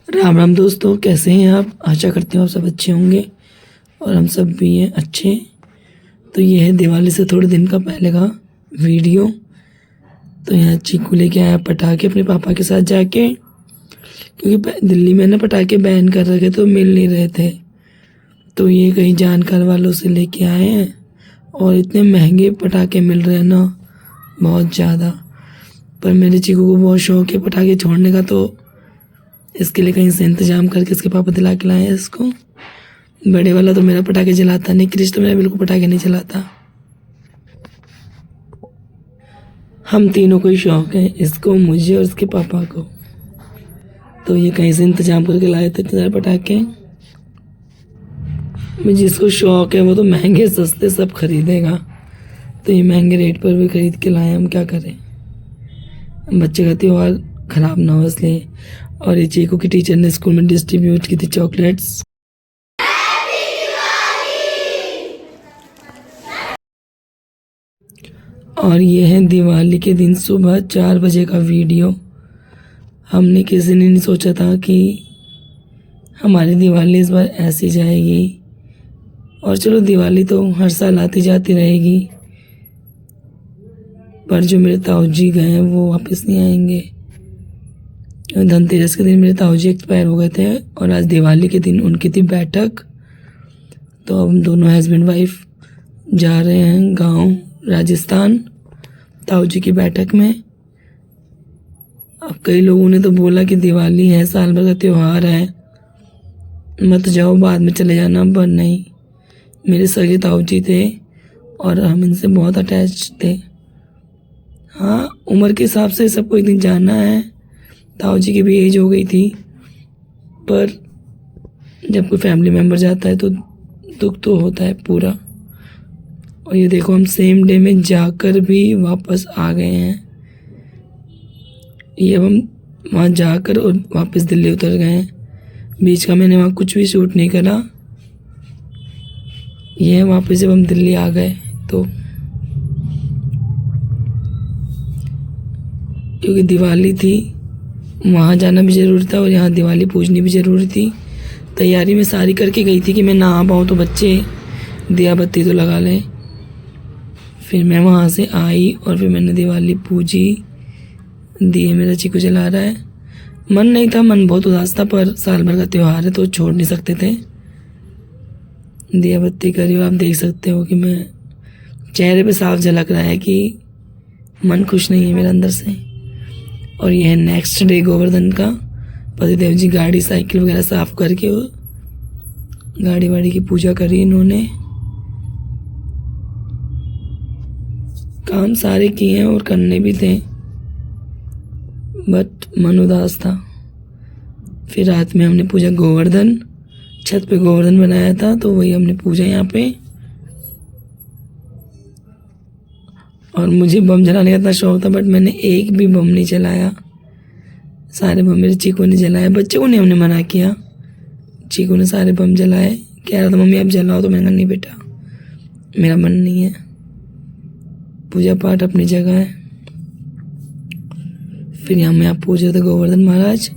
राम राम दोस्तों, कैसे हैं आप। आशा करते हो आप सब अच्छे होंगे और हम सब भी हैं अच्छे। तो ये है दिवाली से थोड़े दिन का पहले का वीडियो। तो यहाँ चीकू लेके आया पटाखे अपने पापा के साथ जाके, क्योंकि दिल्ली में ना पटाखे बैन कर रखे तो मिल नहीं रहे थे। तो ये कहीं जानकार वालों से लेके आए हैं और इतने महंगे पटाखे मिल रहे हैं ना, बहुत ज़्यादा। पर मेरे चीकू को बहुत शौक है पटाखे छोड़ने का, तो इसके लिए कहीं से इंतज़ाम करके इसके पापा दिला के लाए हैं इसको। बड़े वाला तो मेरा पटाखे जलाता नहीं, क्रिश तो मेरा बिल्कुल पटाखे नहीं जलाता। हम तीनों को ही शौक है, इसको, मुझे और इसके पापा को। तो ये कहीं से इंतज़ाम करके लाए थे इतने सारे पटाखे। जिसको शौक है वो तो महंगे सस्ते सब खरीदेगा, तो ये महंगे रेट पर भी खरीद के लाए। हम क्या करें, बच्चे का त्यौहार ख़राब ना हो इसलिए। और ये चीकू की टीचर ने स्कूल में डिस्ट्रीब्यूट की थी चॉकलेट्स। और ये है दिवाली के दिन सुबह 4 बजे का वीडियो। हमने किसी ने नहीं सोचा था कि हमारी दिवाली इस बार ऐसी जाएगी। और चलो, दिवाली तो हर साल आती जाती रहेगी, पर जो मेरे ताऊ जी गए हैं वो वापस नहीं आएंगे। धनतेरस के दिन मेरे ताऊ जी एक्सपायर हो गए थे और आज दिवाली के दिन उनकी थी बैठक। तो हम दोनों हस्बैंड वाइफ जा रहे हैं गांव राजस्थान ताऊ जी की बैठक में। अब कई लोगों ने तो बोला कि दिवाली है, साल भर का त्यौहार है, मत जाओ, बाद में चले जाना। पर नहीं, मेरे सगे ताऊ जी थे और हम इनसे बहुत अटैच थे। हाँ, उम्र के हिसाब से सबको एक दिन जाना है। ताऊ जी की भी एज हो गई थी, पर जब कोई फैमिली मेम्बर जाता है तो दुख तो होता है पूरा। और ये देखो, हम सेम डे में जाकर भी वापस आ गए हैं। ये अब हम वहाँ जाकर और वापस दिल्ली उतर गए हैं। बीच का मैंने वहाँ कुछ भी शूट नहीं करा। ये है वापस जब हम दिल्ली आ गए, तो क्योंकि दिवाली थी, वहाँ जाना भी ज़रूरी था और यहाँ दिवाली पूजनी भी ज़रूरी थी। तैयारी में सारी करके गई थी कि मैं ना आ पाऊँ तो बच्चे दिया बत्ती तो लगा लें। फिर मैं वहाँ से आई और फिर मैंने दिवाली पूजी। दिए मेरा चीकू जला रहा है। मन नहीं था, मन बहुत उदास था, पर साल भर का त्यौहार है तो छोड़ नहीं सकते थे। दिया बत्ती करी और आप देख सकते हो कि मैं चेहरे पे साफ झलक रहा है कि मन खुश नहीं है मेरे अंदर से। और यह है नेक्स्ट डे गोवर्धन का। पतिदेव जी गाड़ी साइकिल वगैरह साफ करके गाड़ी वाड़ी की पूजा करी इन्होंने। काम सारे किए हैं और करने भी थे, बट मन उदास था। फिर रात में हमने पूजा गोवर्धन, छत पे गोवर्धन बनाया था तो वही हमने पूजा यहाँ पे। और मुझे बम जलाने का इतना शौक था, बट मैंने एक भी बम नहीं जलाया। सारे बम मेरे चीकू ने जलाए, बच्चे को नहीं हमने मना किया। चीकू ने सारे बम जलाए, कह रहा था मम्मी आप जलाओ, तो मैंने कहा नहीं बेटा, मेरा मन नहीं है। पूजा पाठ अपनी जगह है। फिर यहाँ मैं आप पूजे थे गोवर्धन महाराज।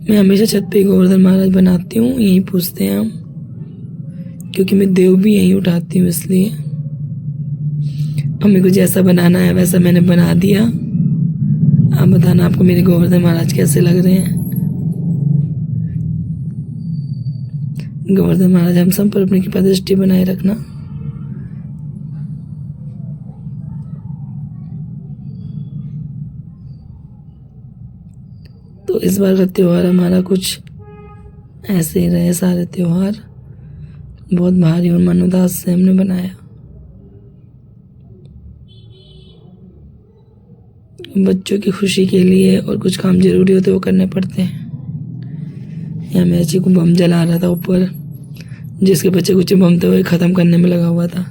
मैं हमेशा छत पे गोवर्धन महाराज बनाती हूँ, यहीं पूजते हैं हम, क्योंकि मैं देव भी यहीं उठाती हूँ, इसलिए मम्मी को जैसा बनाना है वैसा मैंने बना दिया। आप बताना आपको मेरे गोवर्धन महाराज कैसे लग रहे हैं। गोवर्धन महाराज हम सब पर अपनी कृपा दृष्टि बनाए रखना। तो इस बार का त्यौहार हमारा कुछ ऐसे ही रहे। सारे त्यौहार बहुत भारी और मन उदास से हमने बनाया। बच्चों की खुशी के लिए और कुछ काम जरूरी होते वो करने पड़ते हैं। यहाँ मेरे चीकू बम जला रहा था ऊपर, जिसके बच्चे कुछ बम थे वो ख़त्म करने में लगा हुआ था।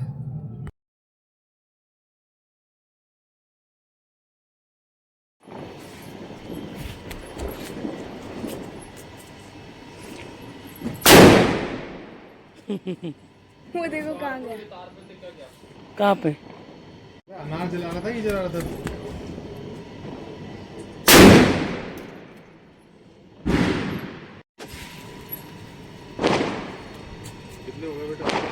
वो देखो कहाँ गया। कहाँ पे? अनार जला रहा था, ये जला रहा था। पतले हो गए बेटा।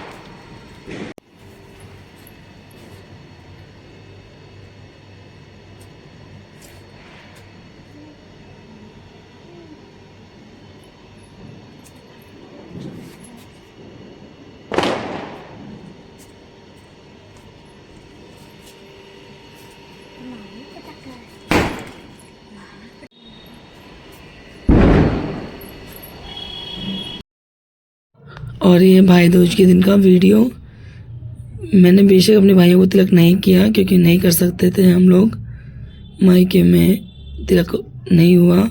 और ये भाई दूज के दिन का वीडियो। मैंने बेशक अपने भाइयों को तिलक नहीं किया क्योंकि नहीं कर सकते थे हम लोग, मायके में तिलक नहीं हुआ।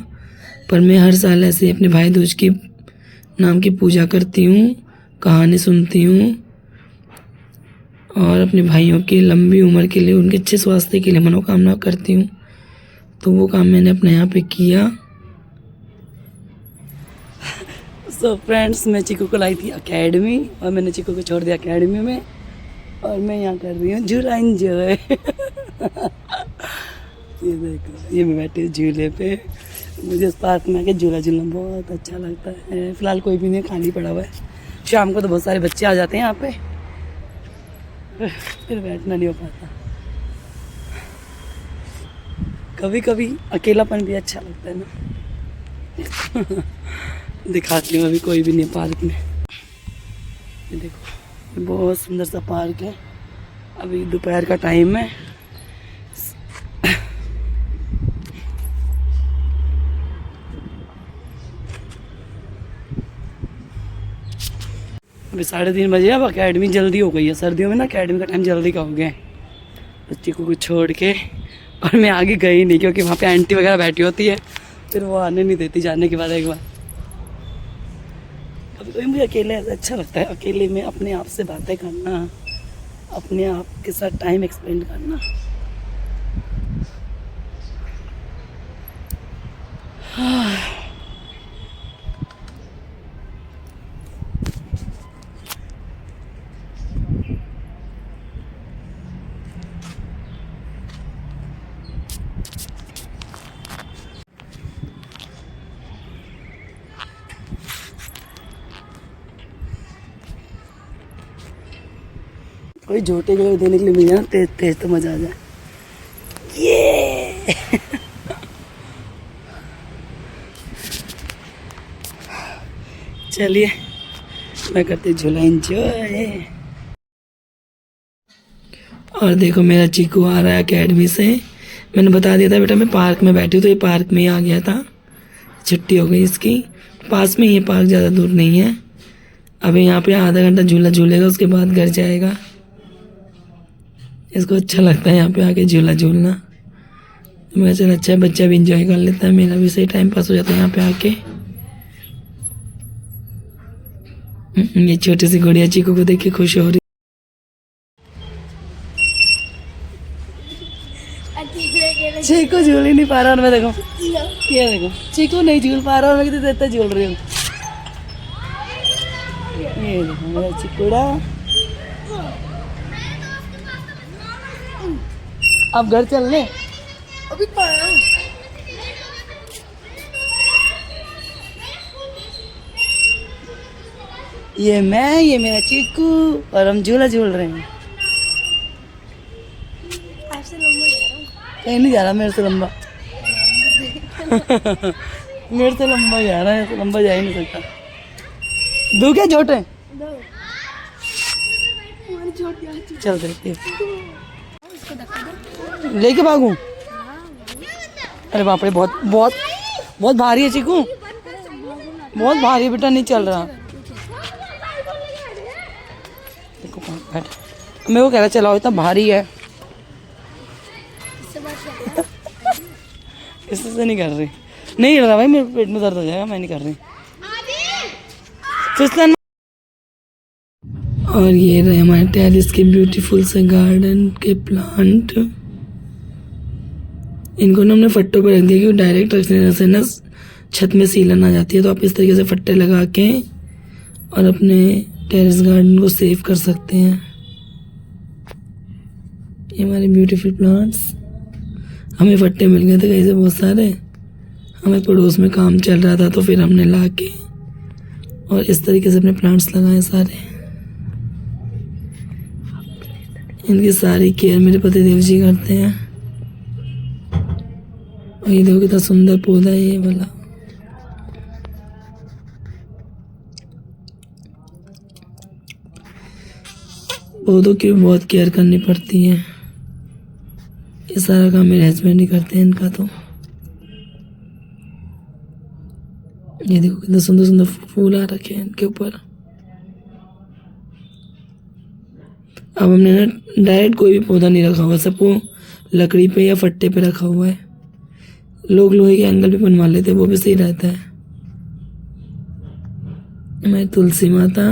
पर मैं हर साल ऐसे अपने भाई दूज की नाम की पूजा करती हूँ, कहानी सुनती हूँ और अपने भाइयों की लंबी उम्र के लिए, उनके अच्छे स्वास्थ्य के लिए मनोकामना करती हूँ। तो वो काम मैंने अपने यहाँ पे किया। सो फ्रेंड्स, मैं चिकू को लाई थी एकेडमी और मैंने चिकू को छोड़ दिया एकेडमी में और मैं यहाँ कर रही हूँ झूला एंजॉय। ये देखो, ये मैं बैठी हूँ झूले पे। मुझे इस पार्क में आके झूला झूलना बहुत अच्छा लगता है। फिलहाल कोई भी नहीं, खाली पड़ा हुआ है। शाम को तो बहुत सारे बच्चे आ जाते हैं यहाँ पे, फिर बैठना नहीं हो पाता। कभी कभी अकेलापन भी अच्छा लगता है ना। दिखाती हूँ, अभी कोई भी नहीं है पार्क में। ये देखो, ये बहुत सुंदर सा पार्क है। अभी दोपहर का टाइम है। अभी 3:30 बजे। अब अकेडमी जल्दी हो गई है, सर्दियों में ना अकेडमी का टाइम जल्दी का हो गया है। बच्चे को कुछ छोड़ के और मैं आगे गई नहीं क्योंकि वहाँ पे आंटी वगैरह बैठी होती है, फिर वो आने नहीं देती जाने के बाद एक बार। कभी कभी मुझे अकेले ऐसा अच्छा लगता है, अकेले में अपने आप से बातें करना, अपने आप के साथ टाइम एक्सपेंड करना। कोई झूठे गए देने के लिए मिल जाए, तेज तेज तो मजा आ जाए। ये चलिए मैं करती झूला एंजॉय। और देखो, मेरा चीकू आ रहा है अकेडमी से। मैंने बता दिया था बेटा मैं पार्क में बैठी हूँ, तो ये पार्क में ही आ गया था। छुट्टी हो गई इसकी। पास में ही पार्क, ज़्यादा दूर नहीं है। अभी यहाँ पे आधा घंटा झूला झूलेगा, उसके बाद घर जाएगा। इसको अच्छा लगता है यहाँ पे आके झूला झूलना। तो मैं चल अच्छा है, बच्चा भी इंजॉय कर लेता है, मेरा भी सही टाइम पास हो जाता है यहाँ पे आके। ये छोटी सी गुड़िया चीकू को देख के खुश हो रही। चीकू झूल ही नहीं पा रहा और मैं देखो, ये देखो चीकू नहीं झूल पा रहा और मैं कितने देर झूल रही हूँ। ये देखो मेरा चिकूड़ा। अब घर चल ले। अभी ये मैं, ये मेरा चीकू और हम झूला झूल रहे हैं। आपसे लंबा जा रहा हूँ। कहीं नहीं जा रहा मेरे से लंबा। मेरे से लंबा जा रहा है, तो लंबा जा ही नहीं सकता। दो क्या छोटे दो हमारी छोटी आंटी। चल देखते इसको धक्का दो। लेके भागूं। अरे बाप रे, बहुत बहुत बहुत भारी है चीकू, बहुत भारी है बेटा, नहीं चल रहा। देखो बैठ, मैं वो कह रहा चलाओ, इतना भारी है। इससे नहीं कर रही, नहीं हिल रहा भाई, मेरे पेट में दर्द हो जाएगा, मैं नहीं कर रही। फिसलन। और ये रहे हमारे टेरेस के ब्यूटीफुल से गार्डन के प्लांट। इनको ना हमने फट्टों पर रख दिया क्योंकि डायरेक्ट रखने से ना छत में सीलन आ जाती है। तो आप इस तरीके से फट्टे लगा के और अपने टेरेस गार्डन को सेव कर सकते हैं। ये हमारे ब्यूटीफुल प्लांट्स। हमें फट्टे मिल गए थे कहीं से बहुत सारे, हमें पड़ोस में काम चल रहा था तो फिर हमने ला के और इस तरीके से अपने प्लांट्स लगाए सारे। इनकी सारी केयर मेरे पति देव जी करते हैं। और ये देखो कितना सुंदर पौधा है ये वाला। पौधों की भी बहुत केयर करनी पड़ती है। ये सारा काम मेरे हस्बैंड ही करते हैं इनका। तो ये देखो कितने सुंदर सुंदर फूल आ रखे हैं इनके ऊपर। अब हमने ना डायरेक्ट कोई भी पौधा नहीं रखा हुआ, सबको लकड़ी पे या फट्टे पे रखा हुआ है। लोग लोहे के एंगल भी बनवा लेते हैं, वो भी सही रहता है। हमारी तुलसी माता,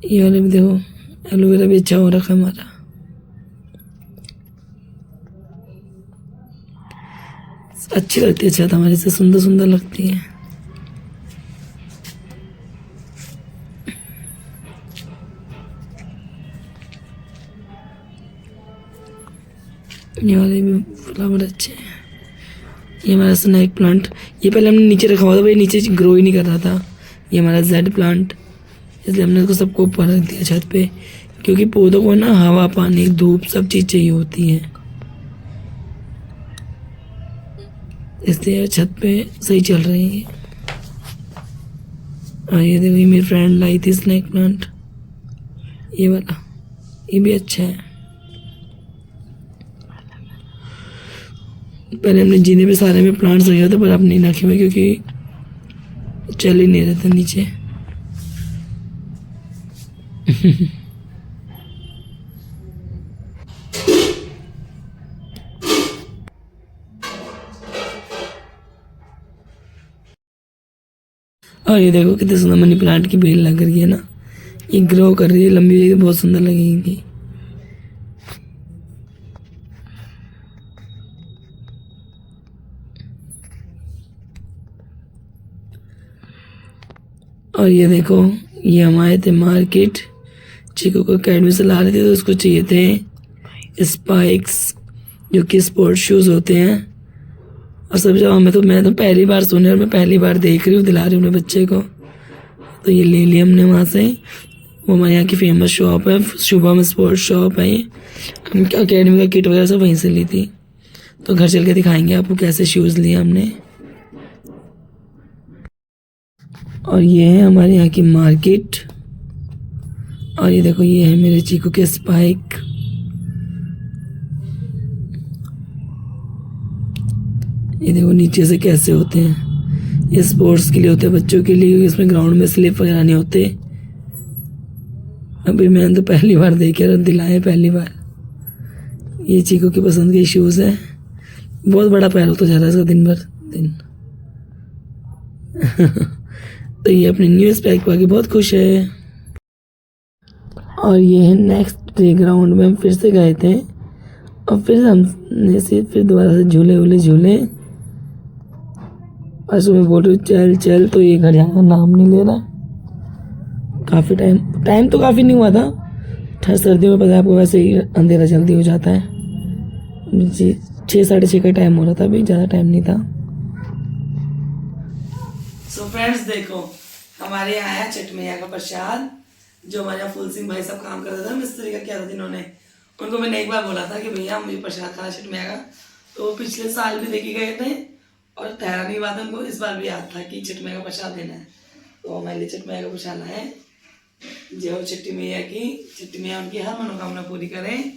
ये वाले भी देखो एलोवेरा भी अच्छा हो रखा है हमारा। अच्छी लगती है छत हमारी से, सुंदर सुंदर लगती है। ये वाले भी फ्लावर अच्छे हैं। ये हमारा स्नैक प्लांट, ये पहले हमने नीचे रखा हुआ था, भाई नीचे ग्रो ही नहीं कर रहा था। ये हमारा जेड प्लांट, इसलिए हमने इसको सबको ऊपर रख दिया छत पे, क्योंकि पौधों को ना हवा पानी धूप सब चीज़ चाहिए होती है, इसलिए छत पे सही चल रही है। और ये देखो, ये मेरी फ्रेंड लाई थी स्नैक प्लांट, ये वाला, ये भी अच्छा है। पहले हमने जीने पे सारे में प्लांट्स रखे थे, पर अब नहीं रखे हुए क्योंकि चल ही नहीं रहता नीचे। और ये देखो कितने सुंदर मनी प्लांट की बेल लग रही है ना, ये ग्रो कर रही है, लंबी हुई, बहुत सुंदर लगेगी। और ये देखो, ये हम आए थे मार्केट, चीकू को अकेडमी से ला रहे थे, तो उसको चाहिए थे स्पाइक्स, जो कि स्पोर्ट शूज़ होते हैं। और सब जगह मैं तो पहली बार सुने, और मैं पहली बार देख रही हूँ, दिला रही हूँ अपने बच्चे को। तो ये ले लिया हमने वहाँ से। वो हमारे यहाँ की फेमस शॉप है, शुभम स्पोर्ट्स शॉप है ये। हम अकेडमी का किट वगैरह सब वहीं से ली थी। तो घर चल के दिखाएंगे आपको कैसे शूज़ लिए हमने। और ये है हमारे यहाँ की मार्केट। और ये देखो, ये है मेरे चीकू के स्पाइक। ये देखो नीचे से कैसे होते हैं, ये स्पोर्ट्स के लिए होते हैं, बच्चों के लिए, इसमें ग्राउंड में स्लिप वगैरह नहीं होते। अभी मैंने तो पहली बार देखे और दिलाए पहली बार। ये चीकू की पसंद के शूज़ है। बहुत बड़ा पैर होता जा रहा है इसका दिन भर दिन। तो ये अपने न्यू स्पाइक पाके बहुत खुश है। और ये है नेक्स्ट प्ले ग्राउंड में हम फिर से गए थे, और फिर हमने से फिर दोबारा से झूले। और सुबह बोल रही चल चल, तो ये घर जाने का नाम नहीं ले रहा। काफ़ी टाइम तो काफ़ी नहीं हुआ था। सर्दियों में पता है आपको, वैसे ही अंधेरा जल्दी हो जाता है जी। 6 साढ़े 6 का टाइम हो रहा था, अभी ज़्यादा टाइम नहीं था। सो फ्रेंड्स देखो, हमारे यहाँ आया छठ मैया का प्रसाद, जो हमारे यहाँ फुल सिंह भाई सब काम कर रहे थे, मिस्त्री का किया था जिन्होंने। उनको मैंने एक बार बोला था कि भैया मुझे प्रसाद खाना छठ मैया का, तो वो पिछले साल भी देखे गए थे, और ठहरा नहीं हुआ था उनको, इस बार भी याद था कि छठ मैया का प्रसाद देना है। तो हमारे लिए छठ मैया का प्रसाद लाए। जय हो छठी मैया की, छठी मैया उनकी हर मनोकामना पूरी करें।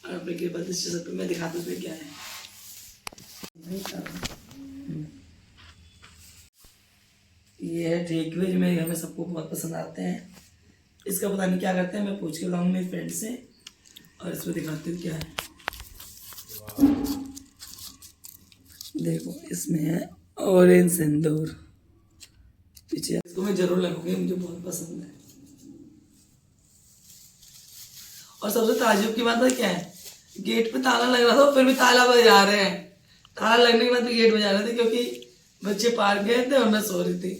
और अपनी कृपा दृष्टि सब मैं दिखाता हूँ क्या है। ये है ठेकुए, जो मेरे घर में सबको बहुत पसंद आते हैं। इसका पता नहीं क्या करते हैं, मैं पूछ के लाऊंगा मेरी फ्रेंड से, और इसमें दिखाती हूँ क्या है। देखो, इसमें है ऑरेंज सिंदूर पीछे, इसको मैं जरूर लगाऊंगी, मुझे बहुत पसंद है। और सबसे ताज्जुब की बात है क्या है, गेट पे ताला लग रहा था, फिर भी ताला बजा रहे हैं। ताला लगने के बाद भी गेट बजा रहे थे, क्योंकि बच्चे पार्क गए थे और मैं सो रही थी।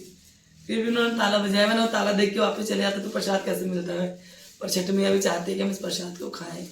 फिर भी उन्होंने ताला बजाया। मैंने वो ताला देख के वापस चले जाते तो प्रसाद कैसे मिलता है। पर छठ मैया भी चाहती है कि हम इस प्रसाद को खाएं।